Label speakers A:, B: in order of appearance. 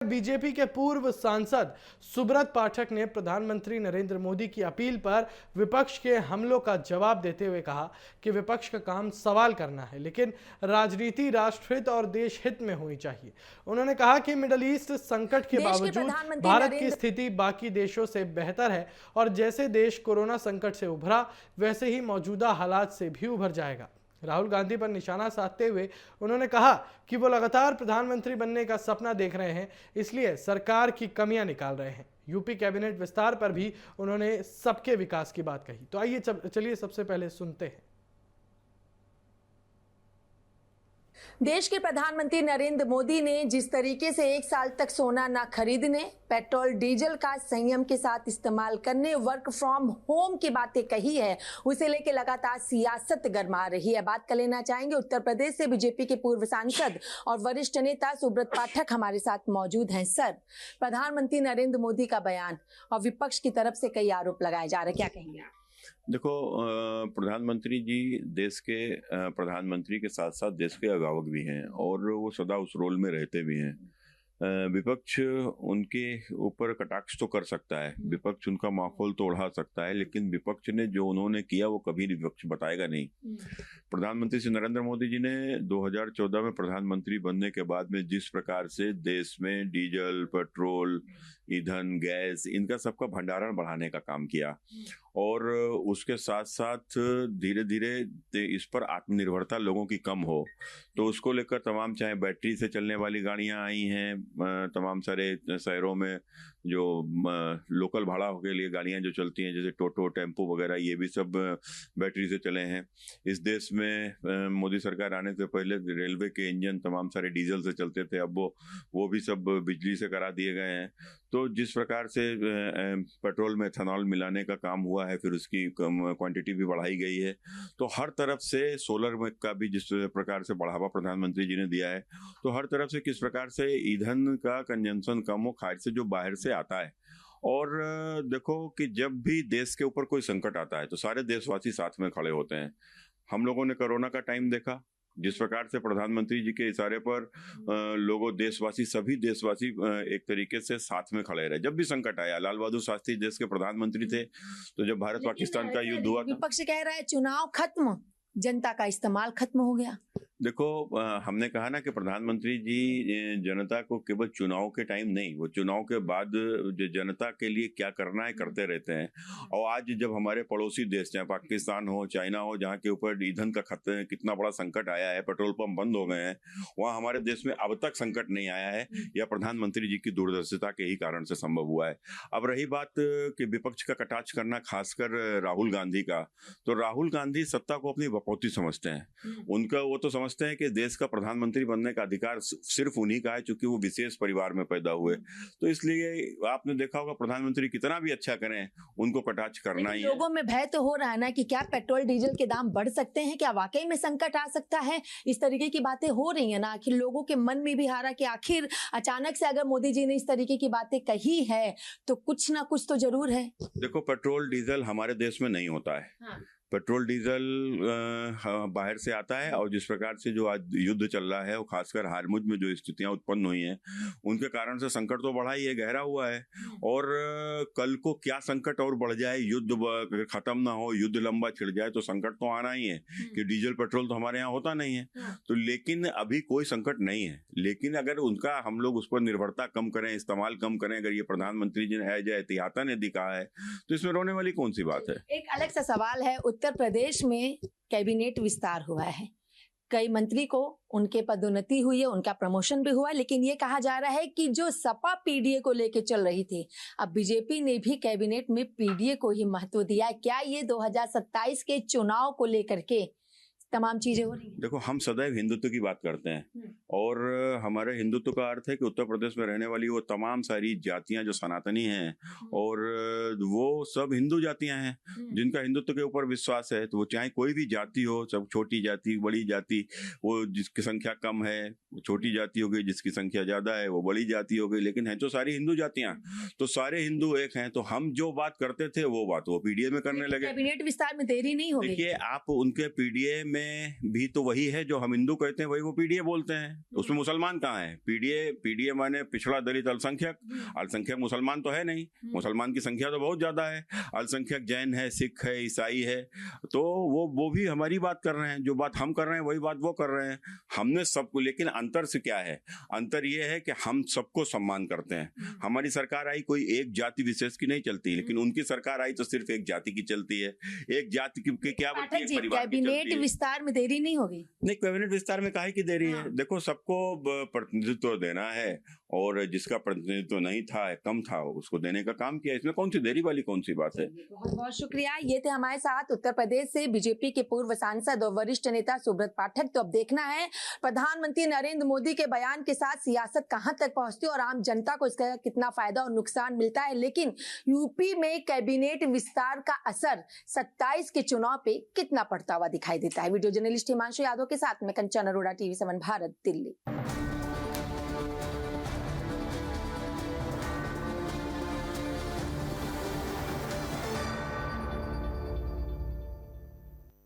A: BJP के पूर्व सांसद सुब्रत पाठक ने प्रधानमंत्री नरेंद्र मोदी की अपील पर विपक्ष के हमलों का जवाब देते हुए कहा कि विपक्ष का काम सवाल करना है, लेकिन राजनीति राष्ट्रहित और देश हित में होनी चाहिए। उन्होंने कहा कि मिडिल ईस्ट संकट के बावजूद भारत की स्थिति बाकी देशों से बेहतर है और जैसे देश कोरोना संकट से उभरा वैसे ही मौजूदा हालात से भी उभर जाएगा। राहुल गांधी पर निशाना साधते हुए उन्होंने कहा कि वो लगातार प्रधानमंत्री बनने का सपना देख रहे हैं, इसलिए सरकार की कमियां निकाल रहे हैं। यूपी कैबिनेट विस्तार पर भी उन्होंने सबके विकास की बात कही। तो आइए चलिए सबसे पहले सुनते हैं।
B: देश के प्रधानमंत्री नरेंद्र मोदी ने जिस तरीके से 1 साल तक सोना न खरीदने, पेट्रोल डीजल का संयम के साथ इस्तेमाल करने, वर्क फ्रॉम होम की बातें कही है, उसे लेकर लगातार सियासत गरमा रही है। बात कर लेना चाहेंगे उत्तर प्रदेश से बीजेपी के पूर्व सांसद और वरिष्ठ नेता सुब्रत पाठक हमारे साथ मौजूद हैं। सर, प्रधानमंत्री नरेंद्र मोदी का बयान और विपक्ष की तरफ से कई आरोप लगाए जा रहे हैं, क्या कहेंगे?
C: देखो, प्रधानमंत्री जी देश के प्रधानमंत्री के साथ साथ देश के अभिभावक भी हैं और वो सदा उस रोल में रहते भी हैं। विपक्ष उनके ऊपर कटाक्ष तो कर सकता है, विपक्ष उनका माहौल तो उड़ा सकता है, लेकिन विपक्ष ने जो उन्होंने किया वो कभी विपक्ष बताएगा नहीं। प्रधानमंत्री श्री नरेंद्र मोदी जी ने 2014 में प्रधानमंत्री बनने के बाद में जिस प्रकार से देश में डीजल, पेट्रोल, ईंधन, गैस, इनका सबका भंडारण बढ़ाने का काम किया और उसके साथ साथ धीरे धीरे इस पर आत्मनिर्भरता लोगों की कम हो तो उसको लेकर तमाम, चाहे बैटरी से चलने वाली गाड़ियां आई हैं, तमाम सारे शहरों में जो लोकल भाड़ा के लिए गाड़ियां जो चलती हैं जैसे टोटो, टेम्पो वगैरह, ये भी सब बैटरी से चले हैं। इस देश में मोदी सरकार आने से पहले रेलवे के इंजन तमाम सारे डीजल से चलते थे, अब वो भी सब बिजली से करा दिए गए हैं। तो जिस प्रकार से पेट्रोल में एथेनॉल मिलाने का काम हुआ है, फिर उसकी क्वांटिटी भी बढ़ाई गई है, तो हर तरफ से सोलर का भी जिस प्रकार से बढ़ावा प्रधानमंत्री जी ने दिया है, तो हर तरफ से किस प्रकार से ईंधन का कंजम्पशन कम हो खाद से जो बाहर से आता है। और देखो कि जब भी देश के ऊपर कोई संकट आता है तो सारे देशवासी साथ में खड़े होते हैं। हम लोगों ने कोरोना का टाइम देखा, जिस प्रकार से प्रधानमंत्री जी के इशारे पर लोगों, देशवासी, सभी देशवासी एक तरीके से साथ में खड़े रहे। जब भी संकट आया, लाल बहादुर शास्त्री देश के प्रधानमंत्री थे, तो जब भारत पाकिस्तान का युद्ध हुआ,
B: विपक्ष कह रहा है चुनाव खत्म, जनता का इस्तेमाल खत्म हो गया।
C: देखो, हमने कहा ना कि प्रधानमंत्री जी जनता को केवल चुनाव के टाइम नहीं, वो चुनाव के बाद जो जनता के लिए क्या करना है करते रहते हैं। और आज जब हमारे पड़ोसी देश, चाहे पाकिस्तान हो, चाइना हो, जहाँ के ऊपर ईंधन का कितना बड़ा संकट आया है, पेट्रोल पंप बंद हो गए हैं, वहाँ हमारे देश में अब तक संकट नहीं आया है, या प्रधानमंत्री जी की दूरदर्शिता के ही कारण से संभव हुआ है। अब रही बात कि विपक्ष का कटाक्ष करना, खासकर राहुल गांधी का, तो राहुल गांधी सत्ता को अपनी बपौती समझते हैं। उनका वो तो समझते हैं कि देश का प्रधानमंत्री बनने का अधिकार सिर्फ उन्हीं का है, क्योंकि वो विशेष परिवार में पैदा हुए। तो इसलिए आपने देखा होगा प्रधानमंत्री कितना भी अच्छा करें, उनको कटाक्ष करना ही है।
B: लोगों में भय तो हो रहा है ना कि क्या पेट्रोल डीजल के दाम बढ़ सकते हैं, क्या वाकई में संकट आ सकता है, इस तरीके की बातें हो रही है ना। आखिर लोगों के मन में भी आ रहा कि आखिर अचानक से अगर मोदी जी ने इस तरीके की बातें कही है तो कुछ ना कुछ तो जरूर है।
C: देखो, पेट्रोल डीजल हमारे देश में नहीं होता है। हाँ। पेट्रोल डीजल बाहर से आता है, और जिस प्रकार से जो आज युद्ध चल रहा है, वो खासकर हारमुज में जो स्थितियां उत्पन्न हुई हैं, उनके कारण से संकट तो बढ़ा ही है, गहरा हुआ है। और कल को क्या संकट और बढ़ जाए, युद्ध खत्म ना हो, युद्ध लंबा छिड़ जाए, तो संकट तो आना ही है कि डीजल पेट्रोल तो हमारे यहाँ होता नहीं है। तो लेकिन अभी कोई संकट नहीं है, लेकिन अगर उनका हम लोग उस पर निर्भरता कम करें, इस्तेमाल कम करें, अगर ये प्रधानमंत्री जी ने एहतियातन ने दिखा है, तो इसमें रोने वाली कौन सी बात है।
B: एक अलग सा सवाल है, उत्तर प्रदेश में कैबिनेट विस्तार हुआ है, कई मंत्री को उनके पदोन्नति हुई है, उनका प्रमोशन भी हुआ है, लेकिन ये कहा जा रहा है कि जो सपा पीडीए को लेके चल रही थी, अब बीजेपी ने भी कैबिनेट में पीडीए को ही महत्व दिया है। क्या ये 2027 के चुनाव को लेकर के तमाम चीजें हो रही हैं?
C: देखो, हम सदैव हिंदुत्व की बात करते हैं, और हमारे हिंदुत्व का अर्थ है कि उत्तर प्रदेश में रहने वाली वो तमाम सारी जातियां जो सनातनी हैं, और वो सब हिंदू जातियां हैं जिनका हिंदुत्व के ऊपर विश्वास है। तो वो चाहे कोई भी जाति हो, सब छोटी जाति, बड़ी जाति, वो जिसकी संख्या कम है वो छोटी जाति हो गई, जिसकी संख्या ज्यादा है वो बड़ी जाति हो गई, लेकिन है तो सारी हिंदू जातियां, तो सारे हिंदू एक हैं। तो हम जो बात करते थे वो बात वो पीडीए में करने लगे।
B: कैबिनेट विस्तार में देरी नहीं होगी।
C: देखिए, आप उनके पीडीए में में भी तो वही है जो हम हिंदू कहते हैं, वही वो पीडीए बोलते हैं। उसमें मुसलमान कहाँ है? पीडीए माने पिछड़ा, दलित, अल्पसंख्यक मुसलमान तो है नहीं। मुसलमान की संख्या तो बहुत ज्यादा है, अल्पसंख्यक जैन है, सिख है, ईसाई है। तो वो भी हमारी बात कर रहे हैं, जो बात हम कर रहे हैं वही बात वो कर रहे हैं। हमने सबको, लेकिन अंतर से क्या है? अंतर ये है कि हम सबको सम्मान करते हैं। हमारी सरकार आई कोई एक जाति विशेष की नहीं चलती, लेकिन उनकी सरकार आई तो सिर्फ एक जाति की चलती है। एक जाति की क्या बनती है? परिवार की चलती
B: कैबिनेट
C: है।
B: विस्तार में देरी नहीं होगी?
C: नहीं, कैबिनेट विस्तार में काहे की देरी है? देखो, सबको प्रतिनिधित्व देना है, और जिसका प्रतिनिधित्व नहीं था, कम था, उसको देने का काम किया। इसमें कौन सी देरी वाली कौन सी बात है?
B: बहुत बहुत शुक्रिया। ये थे हमारे साथ उत्तर प्रदेश से बीजेपी के पूर्व सांसद और वरिष्ठ नेता सुब्रत पाठक। तो अब देखना है प्रधानमंत्री नरेंद्र मोदी के बयान के साथ सियासत कहां तक पहुंचती है और आम जनता को इसका कितना फायदा और नुकसान मिलता है। लेकिन यूपी में कैबिनेट विस्तार का असर 27 के चुनाव पे कितना पड़ता हुआ दिखाई देता है। वीडियो जर्नलिस्ट हिमांशु यादव के साथ में कंचन अरोड़ा, TV7 भारत, दिल्ली।